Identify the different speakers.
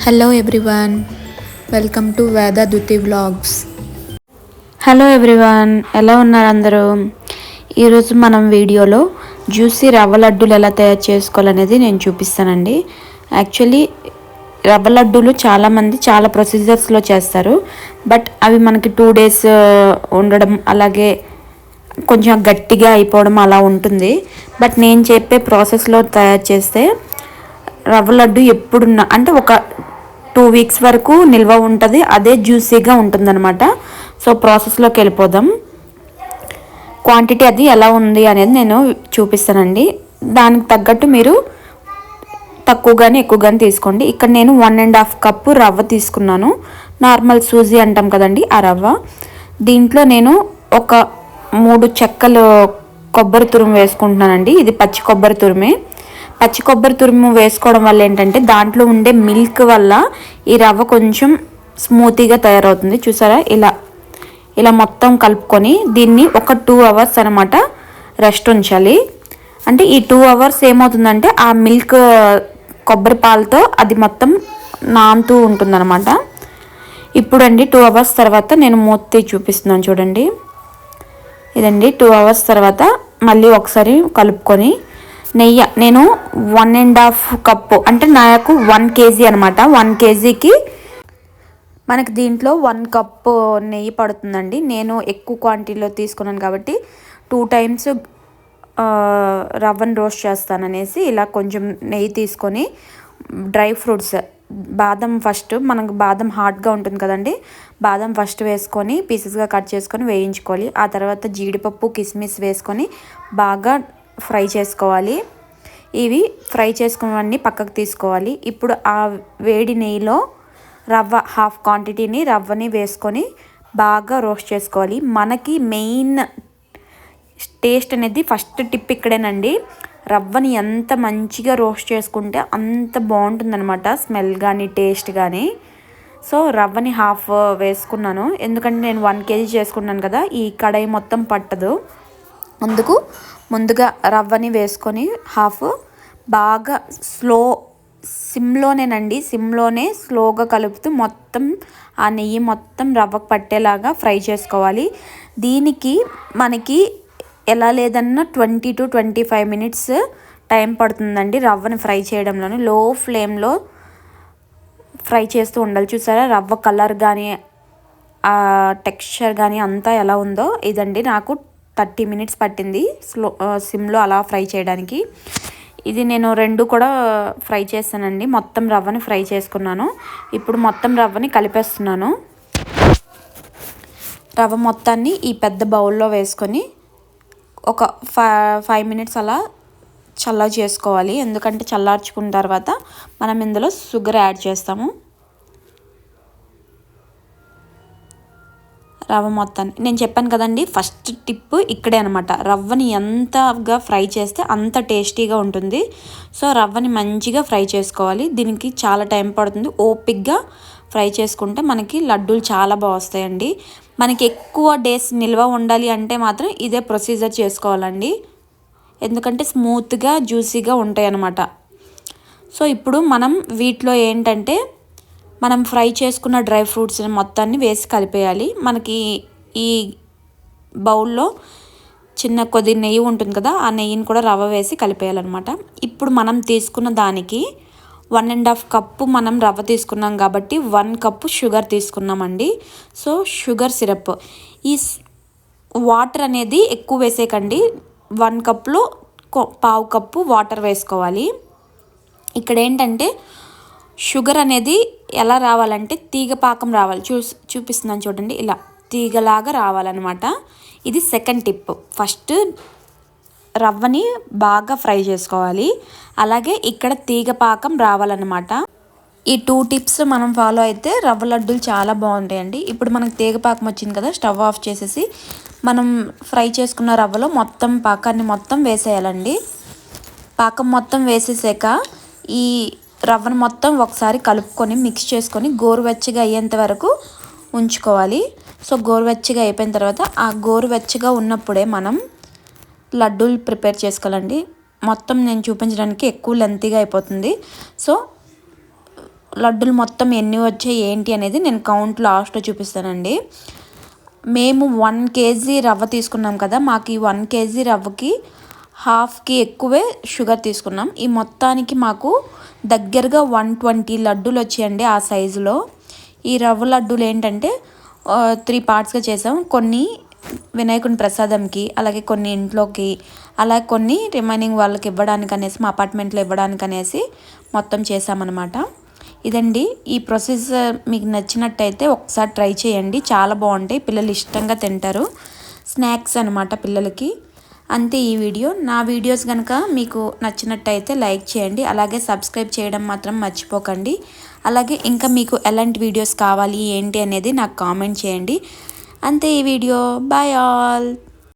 Speaker 1: Hello everyone, welcome to వేద దుతి vlogs.
Speaker 2: Hello everyone, ఎలా ఉన్నారు అందరూ? ఈరోజు మనం వీడియోలో జ్యూసీ రవ్వ లడ్డూలు ఎలా తయారు చేసుకోవాలనేది నేను చూపిస్తానండి. యాక్చువల్లీ రవ్వ లడ్డూలు చాలామంది చాలా ప్రొసీజర్స్లో చేస్తారు, బట్ అవి మనకి 2 days ఉండడం, అలాగే కొంచెం గట్టిగా అయిపోవడం అలా ఉంటుంది. బట్ నేను చెప్పే ప్రాసెస్లో తయారు చేస్తే రవ్వ లడ్డు ఎప్పుడున్నా అంటే ఒక 2 weeks వరకు నిల్వ ఉంటుంది, అదే జ్యూసీగా ఉంటుందన్నమాట. సో ప్రాసెస్లోకి వెళ్ళిపోదాం. క్వాంటిటీ అది ఎలా ఉంది అనేది నేను చూపిస్తానండి. దానికి తగ్గట్టు మీరు తక్కువగానే ఎక్కువగానే తీసుకోండి. ఇక్కడ నేను 1.5 cup రవ్వ తీసుకున్నాను. నార్మల్ సూజీ అంటాం కదండి, ఆ రవ్వ. దీంట్లో నేను ఒక 3 చెక్కలు కొబ్బరి తురుము వేసుకుంటున్నానండి. ఇది పచ్చి కొబ్బరి తురుమే. పచ్చి కొబ్బరి తురుము వేసుకోవడం వల్ల ఏంటంటే దాంట్లో ఉండే మిల్క్ వల్ల ఈ రవ్వ కొంచెం స్మూతీగా తయారవుతుంది. చూసారా, ఇలా మొత్తం కలుపుకొని దీన్ని ఒక 2 hours అనమాట రెస్ట్ ఉంచాలి. అంటే ఈ 2 hours ఏమవుతుందంటే ఆ మిల్క్ కొబ్బరి పాలతో అది మొత్తం నానుతూ ఉంటుందన్నమాట. ఇప్పుడండి 2 hours తర్వాత నేను మూత చూపిస్తున్నాను చూడండి. ఇదండి 2 hours తర్వాత మళ్ళీ ఒకసారి కలుపుకొని నెయ్యి నేను 1.5 cup అంటే నాకు 1 kg అనమాట. 1 kgకి మనకి దీంట్లో 1 cup నెయ్యి పడుతుందండి. నేను ఎక్కువ క్వాంటిటీలో తీసుకున్నాను కాబట్టి 2 times రవ్వను రోస్ట్ చేస్తాననేసి ఇలా కొంచెం నెయ్యి తీసుకొని డ్రై ఫ్రూట్స్ బాదం ఫస్ట్, మనకు బాదం హాట్గా ఉంటుంది కదండి, బాదం ఫస్ట్ వేసుకొని పీసెస్గా కట్ చేసుకొని వేయించుకోవాలి. ఆ తర్వాత జీడిపప్పు కిస్మిస్ వేసుకొని బాగా ఫ్రై చేసుకోవాలి. ఇవి ఫ్రై చేసుకున్నవన్నీ పక్కకు తీసుకోవాలి. ఇప్పుడు ఆ వేడి నెయ్యిలో రవ్వ హాఫ్ క్వాంటిటీని రవ్వని వేసుకొని బాగా రోస్ట్ చేసుకోవాలి. మనకి మెయిన్ టేస్ట్ అనేది ఫస్ట్ టిప్ ఇక్కడేనండి. రవ్వని ఎంత మంచిగా రోస్ట్ చేసుకుంటే అంత బాగుంటుందన్నమాట, స్మెల్ కానీ టేస్ట్ కానీ. సో రవ్వని హాఫ్ వేసుకున్నాను, ఎందుకంటే నేను 1 kg చేసుకున్నాను కదా, ఈ కడాయి మొత్తం పట్టదు. అందుకు ముందుగా రవ్వని వేసుకొని హాఫ్ బాగా సిమ్లోనే స్లోగా కలుపుతూ మొత్తం ఆ నెయ్యి మొత్తం రవ్వకు పట్టేలాగా ఫ్రై చేసుకోవాలి. దీనికి మనకి ఎలా లేదన్నా 20 to 25 minutes టైం పడుతుందండి రవ్వని ఫ్రై చేయడంలోనే. లో ఫ్లేమ్లో ఫ్రై చేస్తూ ఉండాలి. చూసారా, రవ్వ కలర్ కానీ ఆ టెక్స్చర్ కానీ అంతా ఎలా ఉందో. ఇదండి నాకు 30 minutes పట్టింది సిమ్లో అలా ఫ్రై చేయడానికి. ఇది నేను 2 కూడా ఫ్రై చేస్తానండి. మొత్తం రవ్వని ఫ్రై చేసుకున్నాను. ఇప్పుడు మొత్తం రవ్వని కలిపేస్తున్నాను. రవ్వ మొత్తాన్ని ఈ పెద్ద బౌల్లో వేసుకొని ఒక 5 minutes అలా చల్లవ చేసుకోవాలి. ఎందుకంటే చల్లార్చుకున్న తర్వాత మనం ఇందులో షుగర్ యాడ్ చేస్తాము. రవ్వ మొత్తాన్ని నేను చెప్పాను కదండి, ఫస్ట్ టిప్ ఇక్కడే అనమాట. రవ్వని ఎంతగా ఫ్రై చేస్తే అంత టేస్టీగా ఉంటుంది. సో రవ్వని మంచిగా ఫ్రై చేసుకోవాలి. దీనికి చాలా టైం పడుతుంది. ఓపిక్గా ఫ్రై చేసుకుంటే మనకి లడ్డూలు చాలా బాగా వస్తాయండి. మనకి ఎక్కువ డేస్ నిల్వ ఉండాలి అంటే మాత్రం ఇదే ప్రొసీజర్ చేసుకోవాలండి, ఎందుకంటే స్మూత్గా జ్యూసీగా ఉంటాయి అన్నమాట. సో ఇప్పుడు మనం వీటిలో ఏంటంటే మనం ఫ్రై చేసుకున్న డ్రై ఫ్రూట్స్ మొత్తాన్ని వేసి కలిపేయాలి. మనకి ఈ బౌల్లో చిన్న కొద్ది నెయ్యి ఉంటుంది కదా, ఆ నెయ్యిని కూడా రవ్వ వేసి కలిపేయాలన్నమాట. ఇప్పుడు మనం తీసుకున్న దానికి 1.5 cup మనం రవ్వ తీసుకున్నాం కాబట్టి 1 cup షుగర్ తీసుకున్నామండి. సో షుగర్ సిరప్, ఈ వాటర్ అనేది ఎక్కువ వేసేకండి. 1 cupలో 1/2 cup వాటర్ వేసుకోవాలి. ఇక్కడ ఏంటంటే షుగర్ అనేది ఎలా రావాలంటే తీగ పాకం రావాలి. చూపిస్తున్నాను చూడండి, ఇలా తీగలాగా రావాలన్నమాట. ఇది సెకండ్ టిప్. ఫస్ట్ రవ్వని బాగా ఫ్రై చేసుకోవాలి, అలాగే ఇక్కడ తీగ పాకం రావాలన్నమాట. ఈ 2 tips మనం ఫాలో అయితే రవ్వ లడ్డూలు చాలా బాగుంటాయండి. ఇప్పుడు మనకు తీగ పాకం వచ్చింది కదా, స్టవ్ ఆఫ్ చేసేసి మనం ఫ్రై చేసుకున్న రవ్వలో మొత్తం పాకాన్ని మొత్తం వేసేయాలండి. పాకం మొత్తం వేసేసాక ఈ రవ్వను మొత్తం ఒకసారి కలుపుకొని మిక్స్ చేసుకొని గోరువెచ్చగా అయ్యేంత వరకు ఉంచుకోవాలి. సో గోరువెచ్చగా అయిపోయిన తర్వాత ఆ గోరువెచ్చగా ఉన్నప్పుడే మనం లడ్డూలు ప్రిపేర్ చేసుకోవాలండి. మొత్తం నేను చూపించడానికి ఎక్కువ లెంతీగా అయిపోతుంది. సో లడ్డులు మొత్తం ఎన్ని వచ్చాయి ఏంటి అనేది నేను కౌంట్ లాస్ట్లో చూపిస్తానండి. మేము 1 కేజీ రవ్వ తీసుకున్నాం కదా, మాకు ఈ 1 కేజీ రవ్వకి హాఫ్కి ఎక్కువే షుగర్ తీసుకున్నాం. ఈ మొత్తానికి మాకు దగ్గరగా 120 లడ్డూలు వచ్చాయండి ఆ సైజులో. ఈ రవ్వ లడ్డూలు ఏంటంటే 3 పార్ట్స్గా చేసాం. కొన్ని వినాయకుని ప్రసాదంకి, అలాగే కొన్ని ఇంట్లోకి, అలాగే కొన్ని రిమైనింగ్ వాళ్ళకి ఇవ్వడానికి అనేసి, మా అపార్ట్మెంట్లో ఇవ్వడానికి అనేసి మొత్తం చేసామన్నమాట. ఇదండి ఈ ప్రొసీజర్. మీకు నచ్చినట్టయితే ఒకసారి ట్రై చేయండి, చాలా బాగుంటాయి, పిల్లలు ఇష్టంగా తింటారు. స్నాక్స్ అనమాట పిల్లలకి. అంతే ఈ వీడియో. నా వీడియోస్ కనుక మీకు నచ్చినట్టయితే లైక్ చేయండి, అలాగే సబ్స్క్రైబ్ చేయడం మాత్రం మర్చిపోకండి. అలాగే ఇంకా మీకు ఎలాంటి వీడియోస్ కావాలి ఏంటి అనేది నాకు కామెంట్ చేయండి. అంతే ఈ వీడియో. Bye all.